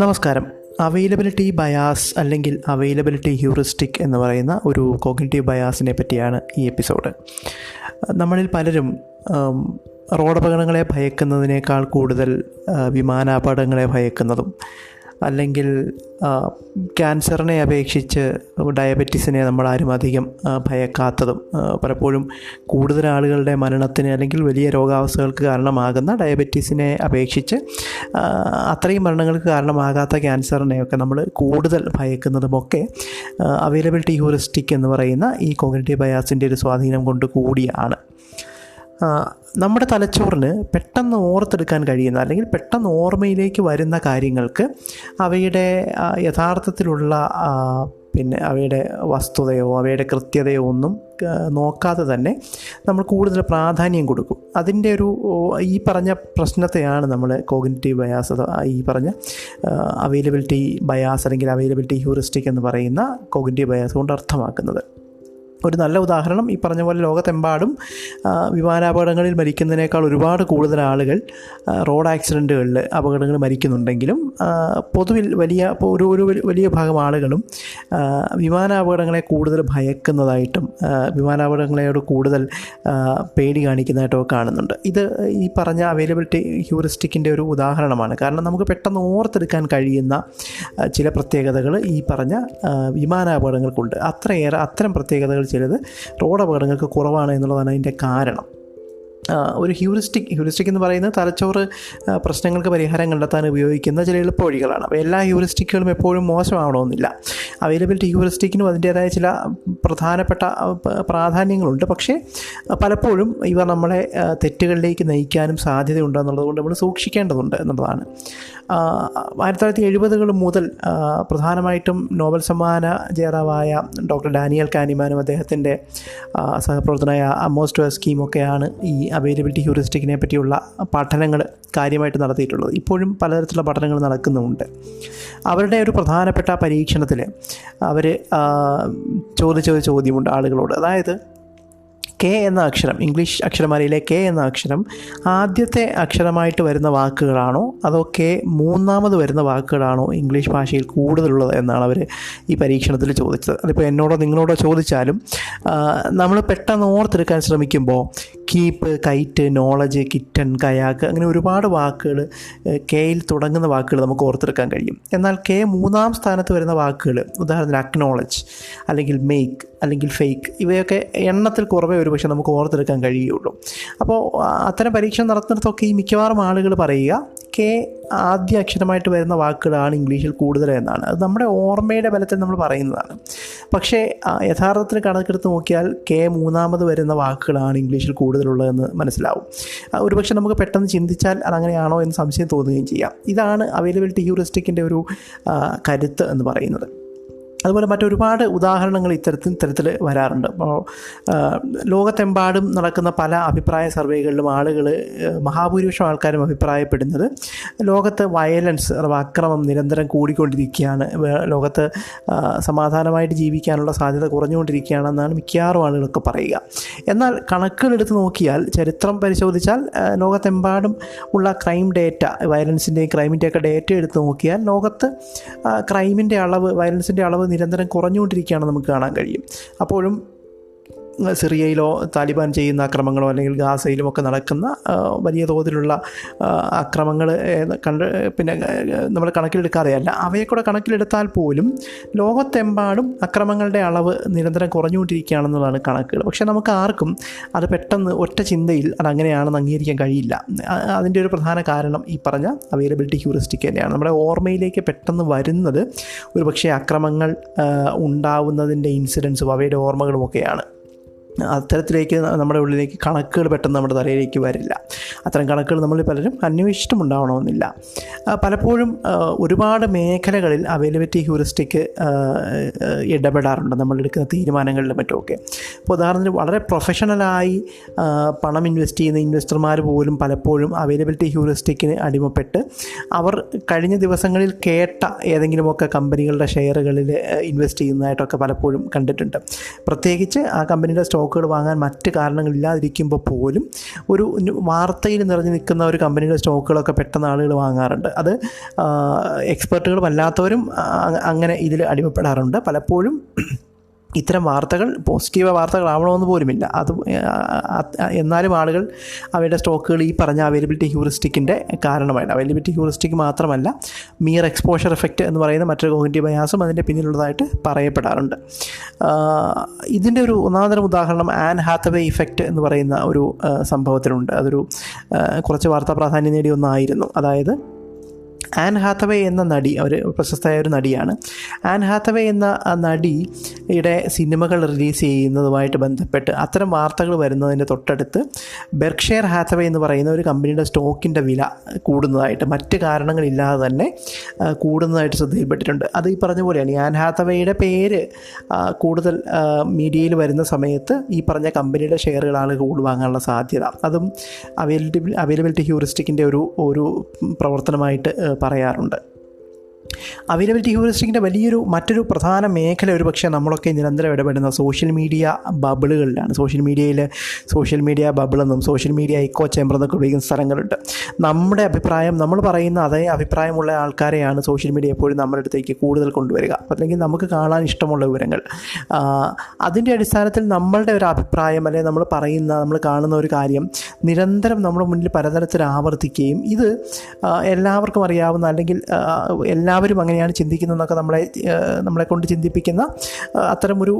നമസ്കാരം. Availability bias അല്ലെങ്കിൽ availability heuristic എന്ന് പറയുന്ന ഒരു കോഗ്നിറ്റീവ് ബയാസിനെ പറ്റിയാണ് ഈ എപ്പിസോഡ്. നമ്മളിൽ പലരും റോഡപകടങ്ങളെ ഭയക്കുന്നതിനേക്കാൾ കൂടുതൽ വിമാനാപകടങ്ങളെ ഭയക്കുന്നതും അല്ലെങ്കിൽ ക്യാൻസറിനെ അപേക്ഷിച്ച് ഡയബറ്റീസിനെ നമ്മളാരും അധികം ഭയക്കാത്തതും പലപ്പോഴും കൂടുതൽ ആളുകളുടെ മരണത്തിന് അല്ലെങ്കിൽ വലിയ രോഗാവസ്ഥകൾക്ക് കാരണമാകുന്ന ഡയബറ്റീസിനെ അപേക്ഷിച്ച് അത്രയും മരണങ്ങൾക്ക് കാരണമാകാത്ത ക്യാൻസറിനെയൊക്കെ നമ്മൾ കൂടുതൽ ഭയക്കുന്നതുമൊക്കെ അവൈലബിലിറ്റി ഹ്യൂറിസ്റ്റിക് എന്ന് പറയുന്ന ഈ കോഗ്നിറ്റീവ് ബയാസിൻ്റെ ഒരു സ്വാധീനം കൊണ്ട് കൂടിയാണ്. നമ്മുടെ തലച്ചോറിന് പെട്ടെന്ന് ഓർത്തെടുക്കാൻ കഴിയുന്ന അല്ലെങ്കിൽ പെട്ടെന്ന് ഓർമ്മയിലേക്ക് വരുന്ന കാര്യങ്ങൾക്ക് അവയുടെ യഥാർത്ഥത്തിലുള്ള അവയുടെ വസ്തുതയോ അവയുടെ കൃത്യതയോ ഒന്നും നോക്കാതെ തന്നെ നമ്മൾ കൂടുതൽ പ്രാധാന്യം കൊടുക്കും. അതിൻ്റെ ഈ പറഞ്ഞ പ്രശ്നത്തെയാണ് നമ്മൾ കോഗ്നിറ്റീവ് ബയാസ്, ഈ പറഞ്ഞ അവൈലബിലിറ്റി ബയാസ് അല്ലെങ്കിൽ അവൈലബിലിറ്റി ഹ്യൂറിസ്റ്റിക് എന്ന് പറയുന്ന കോഗ്നിറ്റീവ് ബയാസ് കൊണ്ട് അർത്ഥമാക്കുന്നത്. ഒരു നല്ല ഉദാഹരണം, ഈ പറഞ്ഞ പോലെ ലോകത്തെമ്പാടും വിമാനാപകടങ്ങളിൽ മരിക്കുന്നതിനേക്കാൾ ഒരുപാട് കൂടുതൽ ആളുകൾ റോഡ് ആക്സിഡൻറ്റുകളിൽ അപകടങ്ങൾ മരിക്കുന്നുണ്ടെങ്കിലും പൊതുവിൽ വലിയ ഭാഗം ആളുകളും വിമാനാപകടങ്ങളെ കൂടുതൽ ഭയക്കുന്നതായിട്ടും വിമാനാപകടങ്ങളോട് കൂടുതൽ പേടി കാണിക്കുന്നതായിട്ടൊക്കെ കാണുന്നുണ്ട്. ഇത് ഈ പറഞ്ഞ അവൈലബിലിറ്റി ഹ്യൂറിസ്റ്റിക്കിൻ്റെ ഒരു ഉദാഹരണമാണ്. കാരണം നമുക്ക് പെട്ടെന്ന് ഓർത്തെടുക്കാൻ കഴിയുന്ന ചില പ്രത്യേകതകൾ ഈ പറഞ്ഞ വിമാനാപകടങ്ങൾക്കുണ്ട്. അത്തരം പ്രത്യേകതകൾ ചിലത് റോഡ് അപകടങ്ങൾക്ക് കുറവാണ് എന്നുള്ളതാണ് അതിൻ്റെ കാരണം. ഒരു ഹ്യൂറിസ്റ്റിക് എന്ന് പറയുന്നത് തലച്ചോറ് പ്രശ്നങ്ങൾക്ക് പരിഹാരം കണ്ടെത്താൻ ഉപയോഗിക്കുന്ന ചില എളുപ്പ വഴികളാണ്. അപ്പോൾ എല്ലാ ഹ്യൂറിസ്റ്റിക്കുകളും എപ്പോഴും മോശമാവണമെന്നില്ല. അവൈലബിലിറ്റി ഹ്യൂറിസ്റ്റിക്കിനും അതിൻ്റേതായ ചില പ്രധാനപ്പെട്ട പ്രാധാന്യങ്ങളുണ്ട്. പക്ഷേ പലപ്പോഴും ഇവ നമ്മളെ തെറ്റുകളിലേക്ക് നയിക്കാനും സാധ്യതയുണ്ട് എന്നുള്ളതുകൊണ്ട് നമ്മൾ സൂക്ഷിക്കേണ്ടതുണ്ട് എന്നുള്ളതാണ്. 1970 മുതൽ പ്രധാനമായിട്ടും നോബൽ സമ്മാന ജേതാവായ ഡോക്ടർ ഡാനിയൽ കാനിമാനും അദ്ദേഹത്തിൻ്റെ സഹപ്രവർത്തകനായ അമോസ് ട്വെസ്കിയുമൊക്കെയാണ് ഈ അവൈലബിലിറ്റി ഹ്യൂറിസ്റ്റിക്കിനെ പറ്റിയുള്ള പഠനങ്ങൾ കാര്യമായിട്ട് നടത്തിയിട്ടുള്ളത്. ഇപ്പോഴും പലതരത്തിലുള്ള പഠനങ്ങൾ നടക്കുന്നുമുണ്ട്. അവരുടെ ഒരു പ്രധാനപ്പെട്ട പരീക്ഷണത്തിൽ അവർ ചോദിച്ച ഒരു ചോദ്യമുണ്ട് ആളുകളോട്. അതായത് കെ എന്ന അക്ഷരം, ഇംഗ്ലീഷ് അക്ഷരമാലയിലെ കെ എന്ന അക്ഷരം ആദ്യത്തെ അക്ഷരമായിട്ട് വരുന്ന വാക്കുകളാണോ അതോ കെ മൂന്നാമത് വരുന്ന വാക്കുകളാണോ ഇംഗ്ലീഷ് ഭാഷയിൽ കൂടുതലുള്ളത് എന്നാണ് അവർ ഈ പരീക്ഷണത്തിൽ ചോദിച്ചത്. അതിപ്പോൾ എന്നോടോ നിങ്ങളോടോ ചോദിച്ചാലും നമ്മൾ പെട്ടെന്ന് ഓർത്തെടുക്കാൻ ശ്രമിക്കുമ്പോൾ keep, KITE, knowledge, kitten, kayak അങ്ങനെ ഒരുപാട് വാക്കുകൾ കെയിൽ തുടങ്ങുന്ന വാക്കുകൾ നമുക്ക് ഓർത്തെടുക്കാൻ കഴിയും. എന്നാൽ കെ മൂന്നാം സ്ഥാനത്ത് വരുന്ന വാക്കുകൾ, ഉദാഹരണത്തിന് അക്നോളജ് അല്ലെങ്കിൽ മേക്ക് അല്ലെങ്കിൽ ഫേക്ക്, ഇവയൊക്കെ എണ്ണത്തിൽ കുറവേ പക്ഷേ നമുക്ക് ഓർത്തെടുക്കാൻ കഴിയുള്ളൂ. അപ്പോൾ അത്തരം പരീക്ഷണം നടത്തുന്നിടത്തൊക്കെ ഈ മിക്കവാറും ആളുകൾ പറയുക കെ ആദ്യ അക്ഷരമായിട്ട് വരുന്ന വാക്കുകളാണ് ഇംഗ്ലീഷിൽ കൂടുതൽ എന്നാണ്. അത് നമ്മുടെ ഓർമ്മയുടെ ബലത്തിൽ നമ്മൾ പറയുന്നതാണ്. പക്ഷേ യഥാർത്ഥത്തിൽ കണക്കെടുത്ത് നോക്കിയാൽ കെ മൂന്നാമത് വരുന്ന വാക്കുകളാണ് ഇംഗ്ലീഷിൽ കൂടുതലുള്ളതെന്ന് മനസ്സിലാവും. ഒരുപക്ഷെ നമുക്ക് പെട്ടെന്ന് ചിന്തിച്ചാൽ അതങ്ങനെയാണോ എന്ന് സംശയം തോന്നുകയും ചെയ്യാം. ഇതാണ് അവൈലബിലിറ്റി ഹ്യൂറിസ്റ്റിക്കിൻ്റെ ഒരു കരുത്ത് എന്ന് പറയുന്നത്. അതുപോലെ മറ്റൊരുപാട് ഉദാഹരണങ്ങൾ ഇത്തരത്തിൽ വരാറുണ്ട്. അപ്പോൾ ലോകത്തെമ്പാടും നടക്കുന്ന പല അഭിപ്രായ സർവേകളിലും മഹാഭൂരിപക്ഷം ആൾക്കാരും അഭിപ്രായപ്പെടുന്നത് ലോകത്ത് വയലൻസ് അഥവാ അക്രമം നിരന്തരം കൂടിക്കൊണ്ടിരിക്കുകയാണ്, ലോകത്ത് സമാധാനമായിട്ട് ജീവിക്കാനുള്ള സാധ്യത കുറഞ്ഞുകൊണ്ടിരിക്കുകയാണെന്നാണ് മിക്കവാറും ആളുകളൊക്കെ പറയുക. എന്നാൽ കണക്കുകളെടുത്ത് നോക്കിയാൽ, ചരിത്രം പരിശോധിച്ചാൽ, ലോകത്തെമ്പാടും ഉള്ള ക്രൈം ഡേറ്റ, വയലൻസിൻ്റെയും ക്രൈമിൻ്റെയൊക്കെ ഡേറ്റ എടുത്ത് നോക്കിയാൽ ലോകത്ത് വയലൻസിൻ്റെ അളവ് നിരന്തരം കുറഞ്ഞുകൊണ്ടിരിക്കുകയാണെന്ന് നമുക്ക് കാണാൻ കഴിയും. അപ്പോഴും സിറിയയിലോ താലിബാൻ ചെയ്യുന്ന അക്രമങ്ങളോ അല്ലെങ്കിൽ ഗാസയിലും ഒക്കെ നടക്കുന്ന വലിയ തോതിലുള്ള അക്രമങ്ങൾ നമ്മൾ കണക്കിലെടുക്കാതെയല്ല, അവയെ കൂടെ കണക്കിലെടുത്താൽ പോലും ലോകത്തെമ്പാടും അക്രമങ്ങളുടെ അളവ് നിരന്തരം കുറഞ്ഞുകൊണ്ടിരിക്കുകയാണെന്നുള്ളതാണ് കണക്കുകൾ. പക്ഷേ നമുക്ക് ആർക്കും അത് പെട്ടെന്ന് ഒറ്റ ചിന്തയിൽ അതങ്ങനെയാണെന്ന് അംഗീകരിക്കാൻ കഴിയില്ല. അതിൻ്റെ ഒരു പ്രധാന കാരണം ഈ പറഞ്ഞ അവൈലബിലിറ്റി ഹ്യൂറിസ്റ്റിക് തന്നെയാണ്. നമ്മുടെ ഓർമ്മയിലേക്ക് പെട്ടെന്ന് വരുന്നത് ഒരു പക്ഷേ അക്രമങ്ങൾ ഉണ്ടാവുന്നതിൻ്റെ ഇൻസിഡൻസും അവയുടെ ഓർമ്മകളുമൊക്കെയാണ്. അത്തരത്തിലേക്ക് നമ്മുടെ ഉള്ളിലേക്ക് കണക്കുകൾ പെട്ടെന്ന് നമ്മുടെ തലയിലേക്ക് വരില്ല. അത്തരം കണക്കുകൾ നമ്മൾ പലരും അന്വേഷിച്ചിട്ടുമുണ്ടാവണമെന്നില്ല. പലപ്പോഴും ഒരുപാട് മേഖലകളിൽ അവൈലബിലിറ്റി ഹ്യൂറിസ്റ്റിക് ഇടപെടാറുണ്ട് നമ്മളെടുക്കുന്ന തീരുമാനങ്ങളിലും മറ്റുമൊക്കെ. ഇപ്പോൾ ഉദാഹരണത്തിന് വളരെ പ്രൊഫഷണലായി പണം ഇൻവെസ്റ്റ് ചെയ്യുന്ന ഇൻവെസ്റ്റർമാർ പോലും പലപ്പോഴും അവൈലബിലിറ്റി ഹ്യൂറിസ്റ്റിക്കിന് അടിമപ്പെട്ട് അവർ കഴിഞ്ഞ ദിവസങ്ങളിൽ കേട്ട ഏതെങ്കിലുമൊക്കെ കമ്പനികളുടെ ഷെയറുകളിൽ ഇൻവെസ്റ്റ് ചെയ്യുന്നതായിട്ടൊക്കെ പലപ്പോഴും കണ്ടിട്ടുണ്ട്. പ്രത്യേകിച്ച് ആ കമ്പനിയുടെ സ്റ്റോക്ക് സ്റ്റോക്കുകൾ വാങ്ങാൻ മറ്റ് കാരണങ്ങളില്ലാതിരിക്കുമ്പോൾ പോലും ഒരു വാർത്തയിൽ നിറഞ്ഞു നിൽക്കുന്ന ഒരു കമ്പനിയുടെ സ്റ്റോക്കുകളൊക്കെ പെട്ടെന്ന് ആളുകൾ വാങ്ങാറുണ്ട്. അത് എക്സ്പെർട്ടുകളും അല്ലാത്തവരും അങ്ങനെ ഇതിൽ അടിമപ്പെടാറുണ്ട്. പലപ്പോഴും ഇത്തരം വാർത്തകൾ പോസിറ്റീവ് വാർത്തകളാവണമെന്ന് പോലുമില്ല. എന്നാലും ആളുകൾ അവയുടെ സ്റ്റോക്കുകൾ ഈ പറഞ്ഞ അവൈലബിലിറ്റി ഹ്യൂറിസ്റ്റിക്കിൻ്റെ കാരണമായിട്ട്, അവൈലബിലിറ്റി ഹ്യൂറിസ്റ്റിക് മാത്രമല്ല, മിയർ എക്സ്പോഷർ എഫക്റ്റ് എന്ന് പറയുന്ന മറ്റൊരു കോഗ്നിറ്റീവ് ബയാസും അതിൻ്റെ പിന്നിലുള്ളതായിട്ട് പറയപ്പെടാറുണ്ട്. ഇതിൻ്റെ ഒരു ഒന്നാമതരം ഉദാഹരണം ആൻ ഹാത്തവേ ഇഫക്റ്റ് എന്ന് പറയുന്ന ഒരു സംഭവത്തിലുണ്ട്. അതൊരു കുറച്ച് വാർത്താ പ്രാധാന്യം നേടിയ ഒന്നായിരുന്നു. അതായത് ആൻ ഹാത്തവേ എന്ന നടി, അവർ പ്രശസ്തയായ ഒരു നടിയാണ്. ആൻ ഹാത്തവേ എന്ന നടിയുടെ സിനിമകൾ റിലീസ് ചെയ്യുന്നതുമായിട്ട് ബന്ധപ്പെട്ട് അത്തരം വാർത്തകൾ വരുന്നതിൻ്റെ തൊട്ടടുത്ത് ബെർക്ക്ഷയർ ഹാത്തവേ എന്ന് പറയുന്ന ഒരു കമ്പനിയുടെ സ്റ്റോക്കിൻ്റെ വില കൂടുന്നതായിട്ട്, മറ്റ് കാരണങ്ങളില്ലാതെ തന്നെ കൂടുന്നതായിട്ട് ശ്രദ്ധയിൽപ്പെട്ടിട്ടുണ്ട്. അത് ഈ പറഞ്ഞ പോലെയാണ്. ഈ ആൻ ഹാത്തവേയുടെ പേര് കൂടുതൽ മീഡിയയിൽ വരുന്ന സമയത്ത് ഈ പറഞ്ഞ കമ്പനിയുടെ ഷെയറുകൾ ആളുകൾ കൂടുതൽ വാങ്ങാനുള്ള സാധ്യത, അതും അവൈലബിലിറ്റി ഹ്യൂറിസ്റ്റിക്കിൻ്റെ ഒരു പ്രവർത്തനമായിട്ട് പറയാറുണ്ട്. അവൈലബിലിറ്റി ഹ്യൂറിസ്റ്റിക്കിൻ്റെ മറ്റൊരു പ്രധാന മേഖല ഒരു പക്ഷേ നമ്മളൊക്കെ നിരന്തരം ഇടപെടുന്ന സോഷ്യൽ മീഡിയ ബബിളുകളിലാണ്. സോഷ്യൽ മീഡിയ ബബിളെന്നും സോഷ്യൽ മീഡിയ എക്കോ ചേമ്പർ എന്നൊക്കെ വിളിക്കുന്ന സ്ഥലങ്ങളുണ്ട്. നമ്മുടെ അഭിപ്രായം, നമ്മൾ പറയുന്ന അതേ അഭിപ്രായമുള്ള ആൾക്കാരെയാണ് സോഷ്യൽ മീഡിയ എപ്പോഴും നമ്മുടെ അടുത്തേക്ക് കൂടുതൽ കൊണ്ടുവരിക, അല്ലെങ്കിൽ നമുക്ക് കാണാൻ ഇഷ്ടമുള്ള വിവരങ്ങൾ. അതിൻ്റെ അടിസ്ഥാനത്തിൽ നമ്മളുടെ ഒരു അഭിപ്രായം, അല്ലെങ്കിൽ നമ്മൾ കാണുന്ന ഒരു കാര്യം നിരന്തരം നമ്മുടെ മുന്നിൽ പലതരത്തിൽ ആവർത്തിക്കുകയും ഇത് എല്ലാവർക്കും അറിയാവുന്ന, അല്ലെങ്കിൽ എല്ലാവരും അങ്ങനെയാണ് ചിന്തിക്കുന്നതെന്നൊക്കെ നമ്മളെ കൊണ്ട് ചിന്തിപ്പിക്കുന്ന അത്തരമൊരു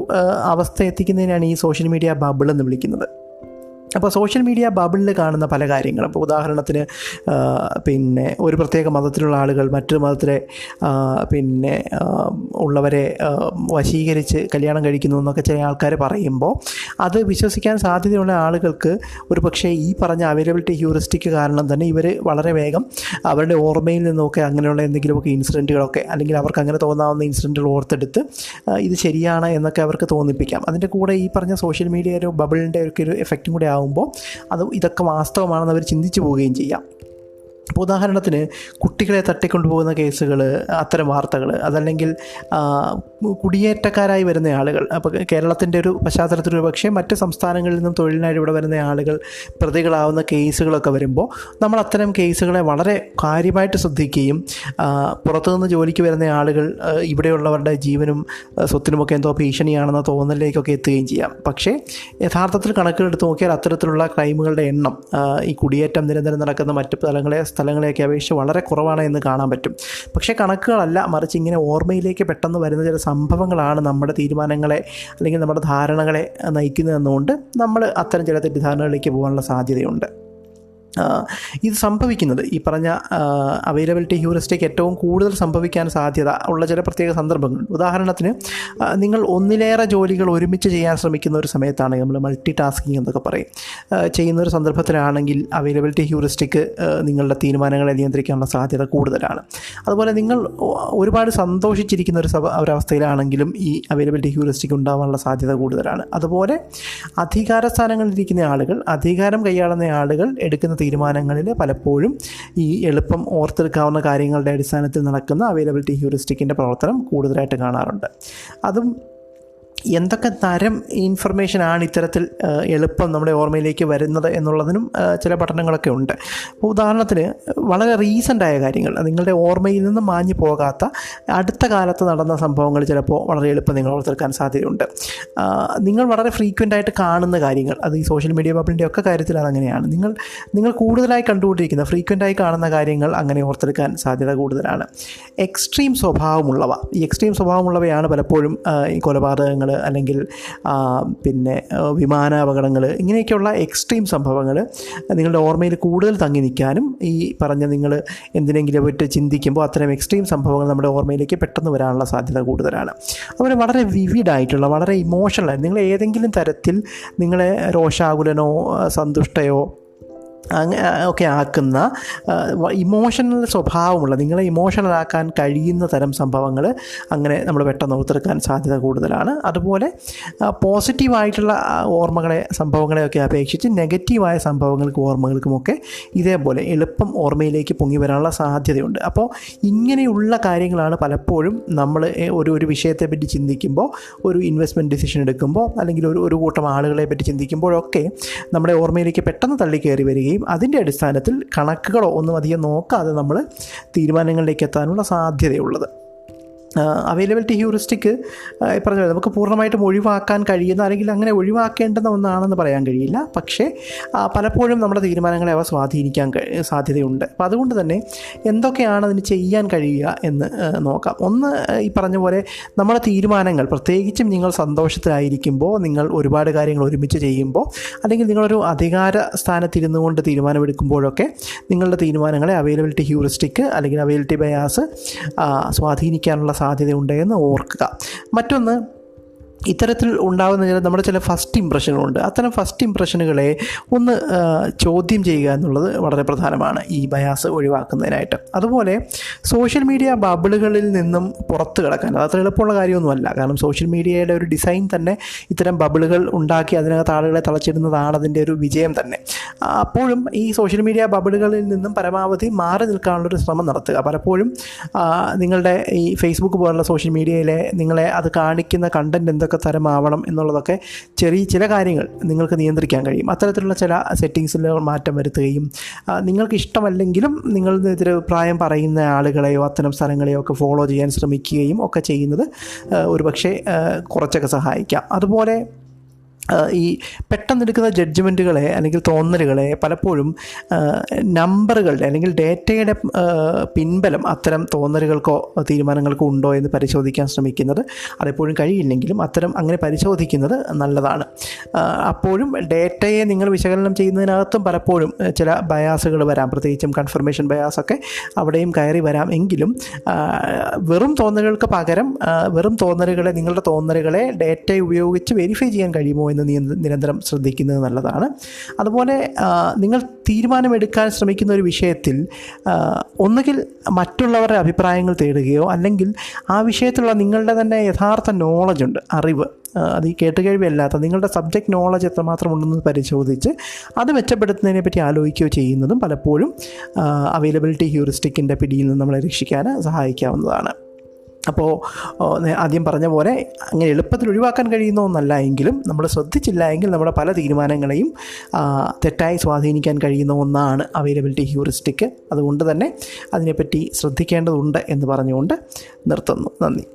അവസ്ഥ എത്തിക്കുന്നതിനാണ് ഈ സോഷ്യൽ മീഡിയ ബബിൾ എന്ന് വിളിക്കുന്നത്. അപ്പോൾ സോഷ്യൽ മീഡിയ ബബിളിൽ കാണുന്ന പല കാര്യങ്ങളും, ഇപ്പോൾ ഉദാഹരണത്തിന് ഒരു പ്രത്യേക മതത്തിലുള്ള ആളുകൾ മറ്റൊരു മതത്തിലെ ഉള്ളവരെ വശീകരിച്ച് കല്യാണം കഴിക്കുന്നു എന്നൊക്കെ ചില ആൾക്കാർ പറയുമ്പോൾ അത് വിശ്വസിക്കാൻ സാധ്യതയുള്ള ആളുകൾക്ക് ഒരു പക്ഷേ ഈ പറഞ്ഞ അവൈലബിലിറ്റി ഹ്യൂറിസ്റ്റിക് കാരണം തന്നെ ഇവർ വളരെ വേഗം അവരുടെ ഓർമ്മയിൽ നിന്നൊക്കെ അങ്ങനെയുള്ള എന്തെങ്കിലുമൊക്കെ ഇൻസിഡൻറ്റുകളൊക്കെ, അല്ലെങ്കിൽ അവർക്ക് അങ്ങനെ തോന്നാവുന്ന ഇൻസിഡൻറ്റുകൾ ഓർത്തെടുത്ത് ഇത് ശരിയാണ് എന്നൊക്കെ അവർക്ക് തോന്നിപ്പിക്കാം. അതിൻ്റെ കൂടെ ഈ പറഞ്ഞ സോഷ്യൽ മീഡിയ ഒരു ബബിളിൻ്റെ ഒരു എഫക്റ്റും കൂടെ ആകുമ്പോൾ ഇതൊക്കെ വാസ്തവമാണെന്ന് അവർ ചിന്തിച്ചു പോവുകയും ചെയ്യാം. ഇപ്പോൾ ഉദാഹരണത്തിന് കുട്ടികളെ തട്ടിക്കൊണ്ടുപോകുന്ന കേസുകൾ, അത്തരം വാർത്തകൾ, അതല്ലെങ്കിൽ കുടിയേറ്റക്കാരായി വരുന്ന ആളുകൾ, അപ്പോൾ കേരളത്തിൻ്റെ ഒരു പശ്ചാത്തലത്തിൽ ഒരു പക്ഷേ മറ്റ് സംസ്ഥാനങ്ങളിൽ നിന്നും തൊഴിലിനായി ഇവിടെ വരുന്ന ആളുകൾ പ്രതികളാവുന്ന കേസുകളൊക്കെ വരുമ്പോൾ നമ്മൾ അത്തരം കേസുകളെ വളരെ കാര്യമായിട്ട് ശ്രദ്ധിക്കുകയും പുറത്തുനിന്ന് ജോലിക്ക് വരുന്ന ആളുകൾ ഇവിടെയുള്ളവരുടെ ജീവനും സ്വത്തിനുമൊക്കെ എന്തോ ഭീഷണിയാണെന്ന തോന്നലിലേക്കൊക്കെ എത്തുകയും ചെയ്യാം. പക്ഷേ യഥാർത്ഥത്തിൽ കണക്കുകളെടുത്ത് നോക്കിയാൽ അത്തരത്തിലുള്ള ക്രൈമുകളുടെ എണ്ണം ഈ കുടിയേറ്റം നിരന്തരം നടക്കുന്ന മറ്റ് സ്ഥലങ്ങളെയൊക്കെ അപേക്ഷിച്ച് വളരെ കുറവാണ് എന്ന് കാണാൻ പറ്റും. പക്ഷേ കണക്കുകളല്ല, മറിച്ച് ഇങ്ങനെ ഓർമ്മയിലേക്ക് പെട്ടെന്ന് വരുന്ന ചില സംഭവങ്ങളാണ് നമ്മുടെ തീരുമാനങ്ങളെ അല്ലെങ്കിൽ നമ്മുടെ ധാരണകളെ നയിക്കുന്നതെന്നുകൊണ്ട് നമ്മൾ അത്തരം ചില തെറ്റിദ്ധാരണകളിലേക്ക് പോകാനുള്ള സാധ്യതയുണ്ട്. ഇത് സംഭവിക്കുന്നത് ഈ പറഞ്ഞ അവൈലബിലിറ്റി ഹ്യൂറിസ്റ്റിക് ഏറ്റവും കൂടുതൽ സംഭവിക്കാൻ സാധ്യത ഉള്ള ചില പ്രത്യേക സന്ദർഭങ്ങളുണ്ട്. ഉദാഹരണത്തിന് നിങ്ങൾ ഒന്നിലേറെ ജോലികൾ ഒരുമിച്ച് ചെയ്യാൻ ശ്രമിക്കുന്ന ഒരു സമയത്താണ്, നമ്മൾ മൾട്ടി ടാസ്കിങ് എന്നൊക്കെ പറയും, ചെയ്യുന്നൊരു സന്ദർഭത്തിലാണെങ്കിൽ അവൈലബിലിറ്റി ഹ്യൂറിസ്റ്റിക് നിങ്ങളുടെ തീരുമാനങ്ങളെ നിയന്ത്രിക്കാനുള്ള സാധ്യത കൂടുതലാണ്. അതുപോലെ നിങ്ങൾ ഒരുപാട് സന്തോഷിച്ചിരിക്കുന്ന ഒരവസ്ഥയിലാണെങ്കിലും ഈ അവൈലബിലിറ്റി ഹ്യൂറിസ്റ്റിക് ഉണ്ടാകാനുള്ള സാധ്യത കൂടുതലാണ്. അതുപോലെ അധികാര സ്ഥാനങ്ങളിലിരിക്കുന്ന ആളുകൾ, അധികാരം കൈയാളുന്ന ആളുകൾ എടുക്കുന്ന തീരുമാനങ്ങളിൽ പലപ്പോഴും ഈ എളുപ്പം ഓർത്തെടുക്കാവുന്ന കാര്യങ്ങളുടെ അടിസ്ഥാനത്തിൽ നടക്കുന്ന അവൈലബിലിറ്റി ഹ്യൂറിസ്റ്റിക്കിൻ്റെ പ്രവർത്തനം കൂടുതലായിട്ട് കാണാറുണ്ട്. അതും എന്തൊക്കെ തരം ഇൻഫർമേഷനാണ് ഇത്തരത്തിൽ എളുപ്പം നമ്മുടെ ഓർമ്മയിലേക്ക് വരുന്നത് എന്നുള്ളതിനും ചില പഠനങ്ങളൊക്കെ ഉണ്ട്. ഉദാഹരണത്തിന് വളരെ റീസെൻ്റായ കാര്യങ്ങൾ, നിങ്ങളുടെ ഓർമ്മയിൽ നിന്ന് മാഞ്ഞു പോകാത്ത അടുത്ത കാലത്ത് നടന്ന സംഭവങ്ങൾ ചിലപ്പോൾ വളരെ എളുപ്പം നിങ്ങൾ ഓർത്തെടുക്കാൻ സാധ്യതയുണ്ട്. നിങ്ങൾ വളരെ ഫ്രീക്വൻ്റായിട്ട് കാണുന്ന കാര്യങ്ങൾ, അത് ഈ സോഷ്യൽ മീഡിയ ബബിളിൻ്റെ ഒക്കെ കാര്യത്തിൽ അതങ്ങനെയാണ്. നിങ്ങൾ കൂടുതലായി കണ്ടുകൊണ്ടിരിക്കുന്ന ഫ്രീക്വൻ്റായി കാണുന്ന കാര്യങ്ങൾ അങ്ങനെ ഓർത്തെടുക്കാൻ സാധ്യത കൂടുതലാണ്. എക്സ്ട്രീം സ്വഭാവമുള്ളവയാണ് പലപ്പോഴും ഈ കൊലപാതകങ്ങൾ, അല്ലെങ്കിൽ വിമാനാപകടങ്ങൾ, ഇങ്ങനെയൊക്കെയുള്ള എക്സ്ട്രീം സംഭവങ്ങൾ നിങ്ങളുടെ ഓർമ്മയിൽ കൂടുതൽ തങ്ങി നിൽക്കാനും ഈ പറഞ്ഞ നിങ്ങൾ എന്തിനെങ്കിലും പറ്റി ചിന്തിക്കുമ്പോൾ അത്തരം എക്സ്ട്രീം സംഭവങ്ങൾ നമ്മുടെ ഓർമ്മയിലേക്ക് പെട്ടെന്ന് വരാനുള്ള സാധ്യത കൂടുതലാണ്. അതുപോലെ വളരെ വിവിഡായിട്ടുള്ള, വളരെ ഇമോഷണലായി, നിങ്ങൾ ഏതെങ്കിലും തരത്തിൽ നിങ്ങളെ രോഷാകുലനോ സന്തുഷ്ടയോ ഒക്കെ ആക്കുന്ന ഇമോഷണൽ സ്വഭാവമുള്ള, നിങ്ങളെ ഇമോഷണലാക്കാൻ കഴിയുന്ന തരം സംഭവങ്ങൾ അങ്ങനെ നമ്മൾ പെട്ടെന്ന് ഓർത്തെടുക്കാൻ സാധ്യത കൂടുതലാണ്. അതുപോലെ പോസിറ്റീവായിട്ടുള്ള സംഭവങ്ങളെയൊക്കെ അപേക്ഷിച്ച് നെഗറ്റീവായ ഓർമ്മകൾക്കുമൊക്കെ ഇതേപോലെ എളുപ്പം ഓർമ്മയിലേക്ക് പൊങ്ങി വരാനുള്ള സാധ്യതയുണ്ട്. അപ്പോൾ ഇങ്ങനെയുള്ള കാര്യങ്ങളാണ് പലപ്പോഴും നമ്മൾ ഒരു വിഷയത്തെപ്പറ്റി ചിന്തിക്കുമ്പോൾ, ഒരു ഇൻവെസ്റ്റ്മെൻറ്റ് ഡിസിഷൻ എടുക്കുമ്പോൾ, അല്ലെങ്കിൽ ഒരു കൂട്ടം ആളുകളെ പറ്റി ചിന്തിക്കുമ്പോഴൊക്കെ നമ്മുടെ ഓർമ്മയിലേക്ക് പെട്ടെന്ന് തള്ളിക്കയറി വരികയും അതിൻ്റെ അടിസ്ഥാനത്തിൽ കണക്കുകളോ ഒന്നും അധികം നോക്കാതെ നമ്മൾ തീരുമാനങ്ങളിലേക്ക് എത്താനുള്ള സാധ്യതയുള്ളത്. അവൈലബിലിറ്റി ഹ്യൂറിസ്റ്റിക് പറഞ്ഞത് നമുക്ക് പൂർണ്ണമായിട്ടും ഒഴിവാക്കാൻ കഴിയുന്ന, അല്ലെങ്കിൽ അങ്ങനെ ഒഴിവാക്കേണ്ടുന്ന ഒന്നാണെന്ന് പറയാൻ കഴിയില്ല. പക്ഷേ പലപ്പോഴും നമ്മുടെ തീരുമാനങ്ങളെ അവ സ്വാധീനിക്കാൻ സാധ്യതയുണ്ട്. അപ്പോൾ അതുകൊണ്ട് തന്നെ എന്തൊക്കെയാണ് അതിന് ചെയ്യാൻ കഴിയുക എന്ന് നോക്കാം. ഒന്ന്, ഈ പറഞ്ഞ പോലെ നമ്മുടെ തീരുമാനങ്ങൾ, പ്രത്യേകിച്ചും നിങ്ങൾ സന്തോഷത്തിലായിരിക്കുമ്പോൾ, നിങ്ങൾ ഒരുപാട് കാര്യങ്ങൾ ഒരുമിച്ച് ചെയ്യുമ്പോൾ, അല്ലെങ്കിൽ നിങ്ങളൊരു അധികാര സ്ഥാനത്തിരുന്നു കൊണ്ട് തീരുമാനമെടുക്കുമ്പോഴൊക്കെ നിങ്ങളുടെ തീരുമാനങ്ങളെ അവൈലബിലിറ്റി ഹ്യൂറിസ്റ്റിക് അല്ലെങ്കിൽ അവൈലബിലിറ്റി ബയാസ് സ്വാധീനിക്കാനുള്ള സാധ്യതയുണ്ട് എന്ന് ഓർക്കുക. മറ്റൊന്ന്, ഇത്തരത്തിൽ ഉണ്ടാകുന്ന നമ്മുടെ ചില ഫസ്റ്റ് ഇംപ്രഷനുകളുണ്ട്. അത്തരം ഫസ്റ്റ് ഇംപ്രഷനുകളെ ഒന്ന് ചോദ്യം ചെയ്യുക എന്നുള്ളത് വളരെ പ്രധാനമാണ് ഈ ബയാസ് ഒഴിവാക്കുന്നതിനായിട്ട്. അതുപോലെ സോഷ്യൽ മീഡിയ ബബിളുകളിൽ നിന്നും പുറത്ത് കിടക്കാൻ അതത്ര എളുപ്പമുള്ള കാര്യമൊന്നുമല്ല. കാരണം സോഷ്യൽ മീഡിയയുടെ ഒരു ഡിസൈൻ തന്നെ ഇത്തരം ബബിളുകൾ ഉണ്ടാക്കി അതിനകത്ത് ആളുകളെ തളച്ചിടുന്നതാണ് അതിൻ്റെ ഒരു വിജയം തന്നെ. അപ്പോഴും ഈ സോഷ്യൽ മീഡിയ ബബിളുകളിൽ നിന്നും പരമാവധി മാറി നിൽക്കാനുള്ളൊരു ശ്രമം നടത്തുക. പലപ്പോഴും നിങ്ങളുടെ ഈ ഫേസ്ബുക്ക് പോലുള്ള സോഷ്യൽ മീഡിയയിലെ നിങ്ങളെ അത് കാണിക്കുന്ന കണ്ടൻറ്റ് എന്തൊക്കെ തരമാവണം എന്നുള്ളതൊക്കെ ചില കാര്യങ്ങൾ നിങ്ങൾക്ക് നിയന്ത്രിക്കാൻ കഴിയും. അത്തരത്തിലുള്ള ചില സെറ്റിങ്സിൽ മാറ്റം വരുത്തുകയും, നിങ്ങൾക്ക് ഇഷ്ടമല്ലെങ്കിലും നിങ്ങളെതിരെ അഭിപ്രായം പറയുന്ന ആളുകളെയോ അത്തരം സ്ഥലങ്ങളെയോ ഒക്കെ ഫോളോ ചെയ്യാൻ ശ്രമിക്കുകയും ഒക്കെ ചെയ്യുന്നത് ഒരുപക്ഷെ കുറച്ചൊക്കെ സഹായിക്കാം. അതുപോലെ ഈ പെട്ടെന്നെടുക്കുന്ന ജഡ്ജ്മെൻറ്റുകളെ അല്ലെങ്കിൽ തോന്നലുകളെ പലപ്പോഴും നമ്പറുകളുടെ അല്ലെങ്കിൽ ഡേറ്റയുടെ പിൻബലം അത്തരം തോന്നലുകൾക്കോ തീരുമാനങ്ങൾക്കോ ഉണ്ടോ എന്ന് പരിശോധിക്കാൻ ശ്രമിക്കുന്നത്, അതെപ്പോഴും കഴിയില്ലെങ്കിലും അങ്ങനെ പരിശോധിക്കുന്നത് നല്ലതാണ്. അപ്പോഴും ഡേറ്റയെ നിങ്ങൾ വിശകലനം ചെയ്യുന്നതിനകത്തും പലപ്പോഴും ചില ബയാസുകൾ വരാം, പ്രത്യേകിച്ചും കൺഫർമേഷൻ ബയാസൊക്കെ അവിടെയും കയറി വരാം. എങ്കിലും വെറും തോന്നലുകൾക്ക് പകരം നിങ്ങളുടെ തോന്നലുകളെ ഡേറ്റ ഉപയോഗിച്ച് വെരിഫൈ ചെയ്യാൻ കഴിയുമോ എന്ന് നിരന്തരം ശ്രദ്ധിക്കുന്നത് നല്ലതാണ്. അതുപോലെ നിങ്ങൾ തീരുമാനമെടുക്കാൻ ശ്രമിക്കുന്ന ഒരു വിഷയത്തിൽ ഒന്നുകിൽ മറ്റുള്ളവരുടെ അഭിപ്രായങ്ങൾ തേടുകയോ, അല്ലെങ്കിൽ ആ വിഷയത്തിലുള്ള നിങ്ങളുടെ തന്നെ യഥാർത്ഥ നോളജുണ്ട്, അറിവ്, അത് ഈ കേട്ടുകേഴ്വിയല്ലാത്ത നിങ്ങളുടെ സബ്ജക്റ്റ് നോളജ് എത്രമാത്രം ഉണ്ടെന്ന് പരിശോധിച്ച് അത് മെച്ചപ്പെടുത്തുന്നതിനെ പറ്റി ആലോചിക്കുകയോ ചെയ്യുന്നതും പലപ്പോഴും അവൈലബിലിറ്റി ഹ്യൂറിസ്റ്റിക്കിൻ്റെ പിടിയിൽ നിന്ന് നമ്മളെ രക്ഷിക്കാൻ സഹായിക്കാവുന്നതാണ്. അപ്പോൾ ആദ്യം പറഞ്ഞ പോലെ അങ്ങനെ എളുപ്പത്തിൽ ഒഴിവാക്കാൻ കഴിയുന്ന ഒന്നല്ല, എങ്കിലും നമ്മൾ ശ്രദ്ധിച്ചില്ല എങ്കിൽ നമ്മുടെ പല തീരുമാനങ്ങളെയും തെറ്റായി സ്വാധീനിക്കാൻ കഴിയുന്ന ഒന്നാണ് അവൈലബിലിറ്റി ഹ്യൂറിസ്റ്റിക്. അതുകൊണ്ട് തന്നെ അതിനെപ്പറ്റി ശ്രദ്ധിക്കേണ്ടതുണ്ട് എന്ന് പറഞ്ഞുകൊണ്ട് നിർത്തുന്നു. നന്ദി.